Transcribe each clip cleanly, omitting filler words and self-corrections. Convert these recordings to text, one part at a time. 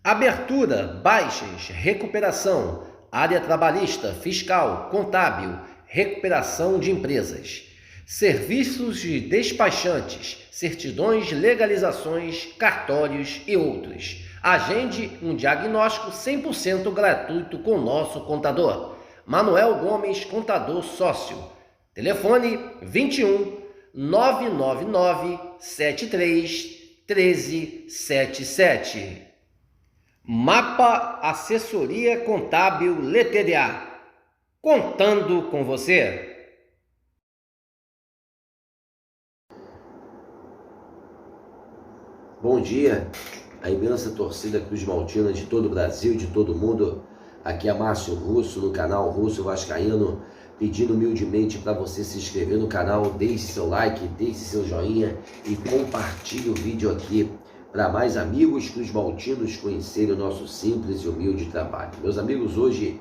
Abertura, baixas, recuperação, área trabalhista, fiscal, contábil, recuperação de empresas, serviços de despachantes, certidões, legalizações, cartórios e outros. Agende um diagnóstico 100% gratuito com nosso contador. Manuel Gomes, contador sócio. Telefone 21 999 73 1377. Mapa Assessoria Contábil LTDA. Contando com você. Bom dia, a imensa torcida Cruz Maltina de todo o Brasil, de todo o mundo. Aqui é Márcio Russo, no canal Russo Vascaíno, pedindo humildemente para você se inscrever no canal, deixe seu like, deixe seu joinha e compartilhe o vídeo aqui para mais amigos Cruz Maltinos conhecerem o nosso simples e humilde trabalho. Meus amigos, hoje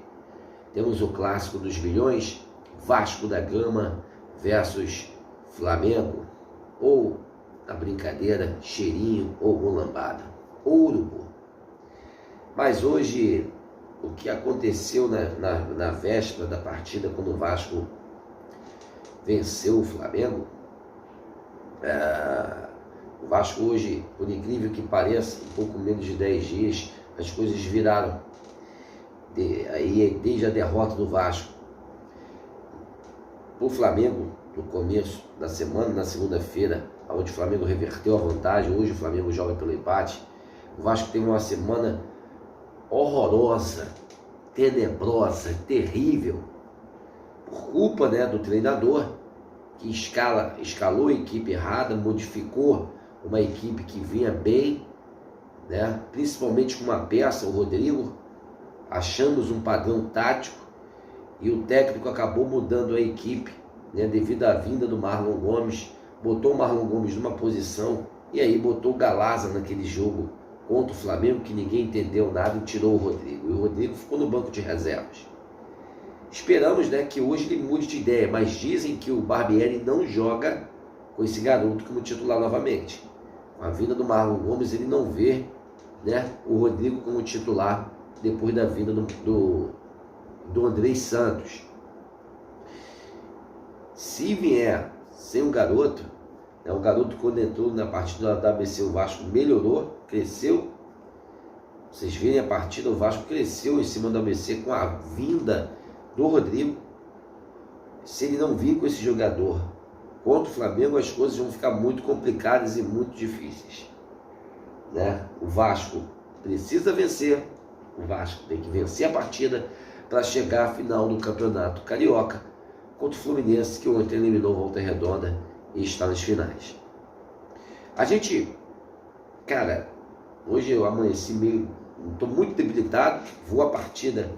temos o clássico dos milhões, Vasco da Gama versus Flamengo, ou na brincadeira, cheirinho ou golambada, ou urubu. Mas hoje, o que aconteceu na véspera da partida, quando o Vasco venceu o Flamengo, o Vasco hoje, por incrível que pareça, um pouco menos de 10 dias, as coisas viraram. Desde a derrota do Vasco o Flamengo, no começo da semana, na segunda-feira, onde o Flamengo reverteu a vantagem, hoje o Flamengo joga pelo empate. O Vasco teve uma semana horrorosa, tenebrosa, terrível, por culpa do treinador, que escalou a equipe errada, modificou uma equipe que vinha bem, principalmente com uma peça, o Rodrigo. Achamos um padrão tático e o técnico acabou mudando a equipe, devido à vinda do Marlon Gomes. Botou o Marlon Gomes numa posição e aí botou o Galaza naquele jogo contra o Flamengo, que ninguém entendeu nada, e tirou o Rodrigo. E o Rodrigo ficou no banco de reservas. Esperamos que hoje ele mude de ideia, mas dizem que o Barbieri não joga com esse garoto como titular novamente. Com a vinda do Marlon Gomes, ele não vê o Rodrigo como titular depois da vinda do Andrei Santos. Se vier sem o garoto, o garoto, quando entrou na partida da ABC, o Vasco melhorou, cresceu. Vocês virem a partida, o Vasco cresceu em cima do ABC com a vinda do Rodrigo. Se ele não vir com esse jogador contra o Flamengo, as coisas vão ficar muito complicadas e muito difíceis. O Vasco precisa vencer, o Vasco tem que vencer a partida para chegar à final do Campeonato Carioca contra o Fluminense, que ontem eliminou Volta Redonda e está nas finais. A gente, hoje eu amanheci estou muito debilitado, vou a partida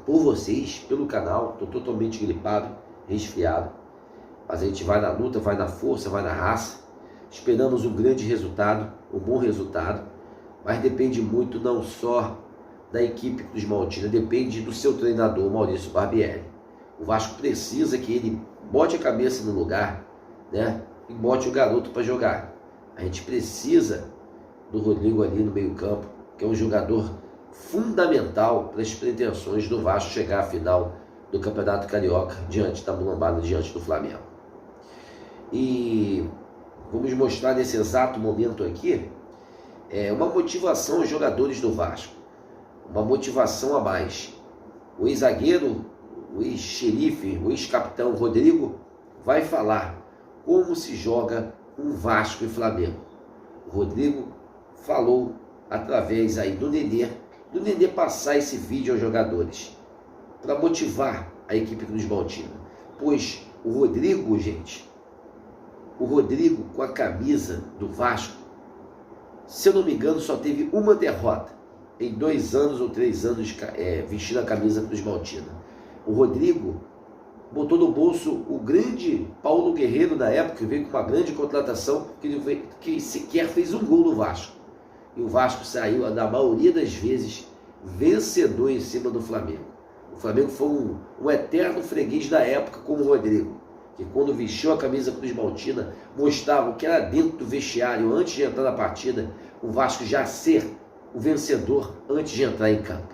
por vocês, pelo canal, estou totalmente gripado, resfriado, mas a gente vai na luta, vai na força, vai na raça, esperamos um grande resultado, um bom resultado, mas depende muito não só da equipe Cruz Maltina, depende do seu treinador, Maurício Barbieri. O Vasco precisa que ele bote a cabeça no lugar, e bote o garoto para jogar. A gente precisa do Rodrigo ali no meio campo, que é um jogador fundamental para as pretensões do Vasco chegar à final do Campeonato Carioca, diante da mulambada, diante do Flamengo. E vamos mostrar nesse exato momento aqui uma motivação aos jogadores do Vasco, uma motivação a mais. O ex-zagueiro, o ex-xerife, o ex-capitão Rodrigo vai falar como se joga um Vasco e Flamengo. O Rodrigo falou através aí do Nenê passar esse vídeo aos jogadores para motivar a equipe Cruz Maltina. Pois o Rodrigo, gente, com a camisa do Vasco, se eu não me engano, só teve uma derrota em 2 anos ou 3 anos vestindo a camisa Cruz Maltina. O Rodrigo botou no bolso o grande Paulo Guerreiro da época, que veio com uma grande contratação, que sequer fez um gol no Vasco. E o Vasco saiu, na maioria das vezes, vencedor em cima do Flamengo. O Flamengo foi um eterno freguês da época com o Rodrigo, que quando vestiu a camisa Cruz Maltina, mostrava o que era dentro do vestiário antes de entrar na partida, o Vasco já ser o vencedor antes de entrar em campo.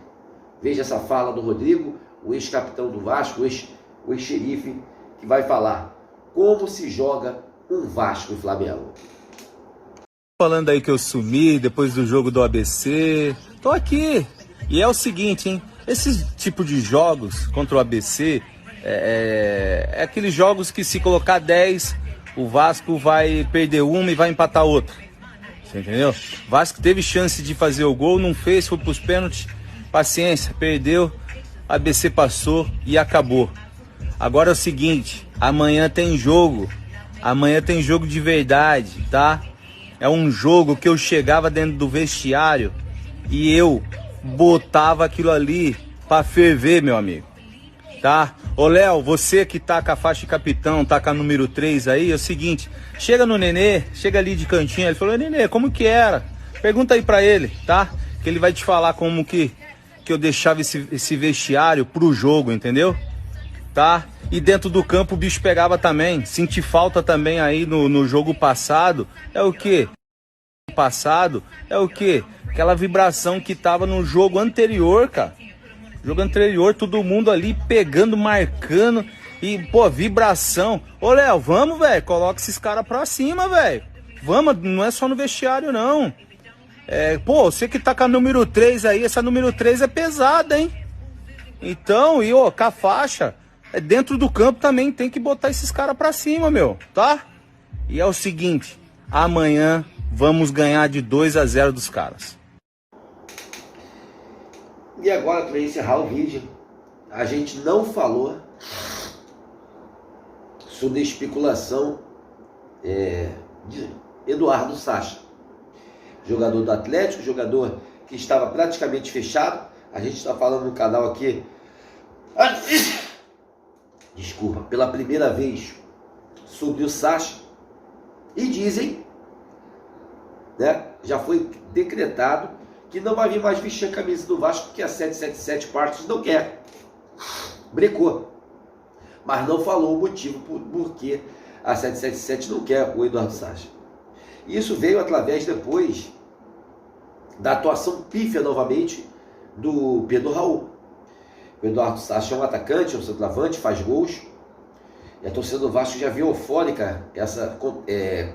Veja essa fala do Rodrigo, o ex-capitão do Vasco, o ex-xerife, que vai falar como se joga um Vasco e Flamengo. Falando aí que eu sumi depois do jogo do ABC, tô aqui. E é o seguinte, hein? Esse tipo de jogos contra o ABC é aqueles jogos que se colocar 10, o Vasco vai perder uma e vai empatar outra. Você entendeu? O Vasco teve chance de fazer o gol, não fez, foi pros pênaltis. Paciência, perdeu, ABC passou e acabou. Agora é o seguinte, amanhã tem jogo de verdade, tá? É um jogo que eu chegava dentro do vestiário e eu botava aquilo ali pra ferver, meu amigo, tá? Ô Léo, você que tá com a faixa de capitão, tá com a número 3 aí, é o seguinte, chega no Nenê, chega ali de cantinho, ele falou, Nenê, como que era? Pergunta aí pra ele, tá? Que ele vai te falar como que eu deixava esse vestiário pro jogo, entendeu? Tá? E dentro do campo o bicho pegava também. Senti falta também aí no jogo passado. É o quê? Passado é o quê? Aquela vibração que tava no jogo anterior, cara. Jogo anterior, todo mundo ali pegando, marcando. E, pô, vibração. Ô, Léo, vamos, velho. Coloca esses caras pra cima, velho. Vamos, não é só no vestiário, não. Pô, você que tá com a número 3 aí, essa número 3 é pesada, hein? Então, e ó, com a faixa, dentro do campo também tem que botar esses caras pra cima, meu, tá? E é o seguinte, amanhã vamos ganhar de 2-0 dos caras. E agora, para encerrar o vídeo, a gente não falou sobre a especulação de Eduardo Sacha, jogador do Atlético, jogador que estava praticamente fechado. A gente está falando no canal aqui, desculpa, pela primeira vez sobre o Sacha, e dizem, né, já foi decretado que não vai vir mais vestir a camisa do Vasco, porque a 777 Partes não quer. Brecou. Mas não falou o motivo por que a 777 não quer o Eduardo Sacha. Isso veio através depois da atuação pífia novamente do Pedro Raul. O Eduardo Sacha é um atacante, é um centroavante, faz gols. E a torcida do Vasco já viu eufórica essa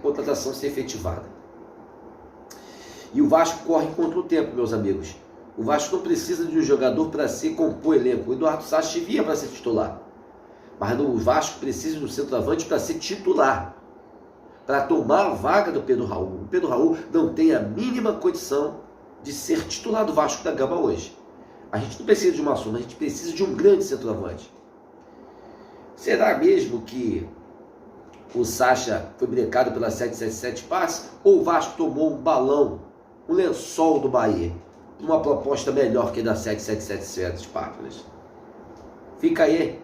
contratação ser efetivada. E o Vasco corre contra o tempo, meus amigos. O Vasco não precisa de um jogador para se compor elenco. O Eduardo Sacha via para ser titular. Mas o Vasco precisa de um centroavante para ser titular, para tomar a vaga do Pedro Raul. O Pedro Raul não tem a mínima condição de ser titular do Vasco da Gama hoje. A gente não precisa de uma soma, a gente precisa de um grande centroavante. Será mesmo que o Sacha foi brecado pela 777 Passe? Ou o Vasco tomou um balão, um lençol do Bahia, uma proposta melhor que a da 777 Passe? Fica aí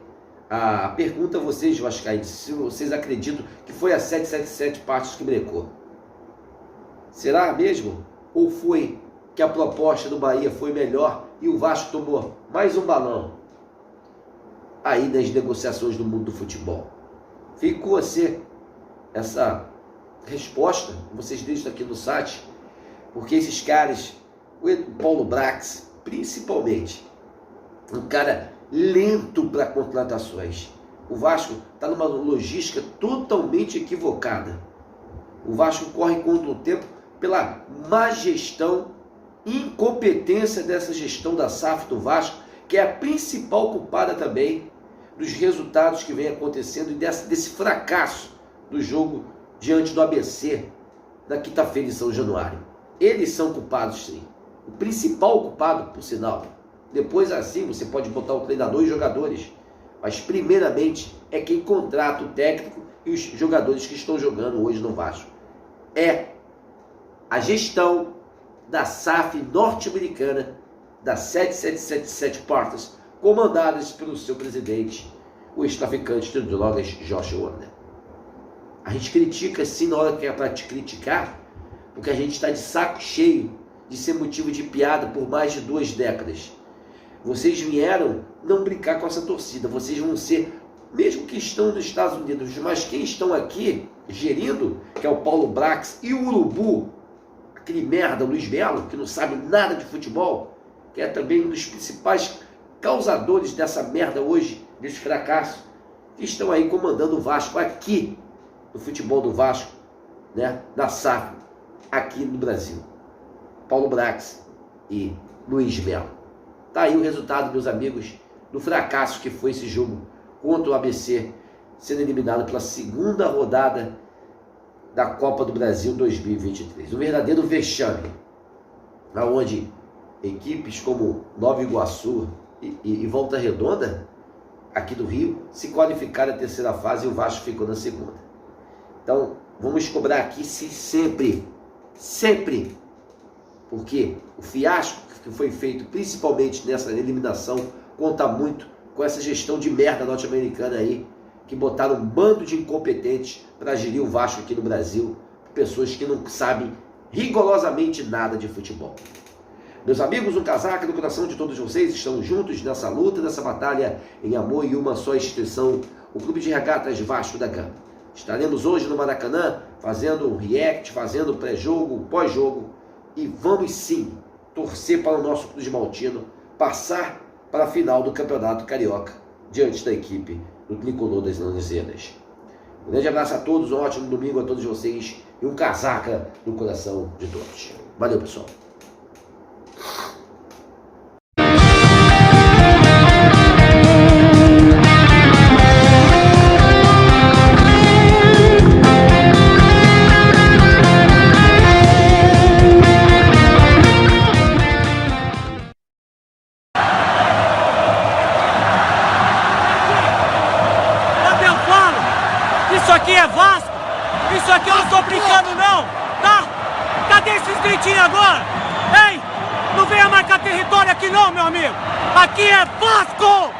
a pergunta a vocês, vascaínos, se vocês acreditam que foi a 777 Passe que brecou. Será mesmo? Ou foi que a proposta do Bahia foi melhor e o Vasco tomou mais um balão aí nas negociações do mundo do futebol? Fica com você essa resposta, vocês deixam aqui no site, porque esses caras, o Paulo Brax, principalmente, um cara lento para contratações. O Vasco está numa logística totalmente equivocada. O Vasco corre contra o tempo pela má gestão, incompetência dessa gestão da SAF do Vasco, que é a principal culpada também dos resultados que vem acontecendo e desse fracasso do jogo diante do ABC na quinta-feira em São Januário. Eles são culpados, sim. O principal culpado, por sinal. Depois, assim, você pode botar o treinador e os jogadores. Mas, primeiramente, é quem contrata o técnico e os jogadores que estão jogando hoje no Vasco. É a gestão da SAF norte-americana, da 7777 Partners, comandadas pelo seu presidente, o ex-traficante de drogas Josh Warner. A gente critica sim na hora que é para te criticar, porque a gente está de saco cheio de ser motivo de piada por mais de 2 décadas. Vocês vieram não brincar com essa torcida, vocês vão ser, mesmo que estão nos Estados Unidos, mas quem estão aqui gerindo, que é o Paulo Brax e o Urubu, aquele merda Luiz Melo, que não sabe nada de futebol, que é também um dos principais causadores dessa merda hoje, desse fracasso, que estão aí comandando o Vasco aqui, no futebol do Vasco, né, na SAF, aqui no Brasil. Paulo Brax e Luiz Melo. Tá aí o resultado, meus amigos, do fracasso que foi esse jogo contra o ABC, sendo eliminado pela segunda rodada da Copa do Brasil 2023. Um verdadeiro vexame, onde equipes como Nova Iguaçu e Volta Redonda, aqui do Rio, se qualificaram à terceira fase e o Vasco ficou na segunda. Então, vamos cobrar aqui sempre, porque o fiasco que foi feito, principalmente nessa eliminação, conta muito com essa gestão de merda norte-americana aí, que botaram um bando de incompetentes para gerir o Vasco aqui no Brasil, pessoas que não sabem rigorosamente nada de futebol. Meus amigos, um casaco no coração de todos vocês, estamos juntos nessa luta, nessa batalha, em amor e uma só instituição, o Clube de Regatas Vasco da Gama. Estaremos hoje no Maracanã, fazendo um react, fazendo pré-jogo, pós-jogo, e vamos sim torcer para o nosso Clube de Maltino passar para a final do Campeonato Carioca, diante da equipe do Tricolor das Laranjeiras. Um grande abraço a todos, um ótimo domingo a todos vocês e um casaca no coração de todos. Valeu, pessoal. Isso aqui é Vasco, isso aqui eu não tô brincando não, tá? Cadê esses gritinhos agora? Ei, não venha marcar território aqui não, meu amigo. Aqui é Vasco!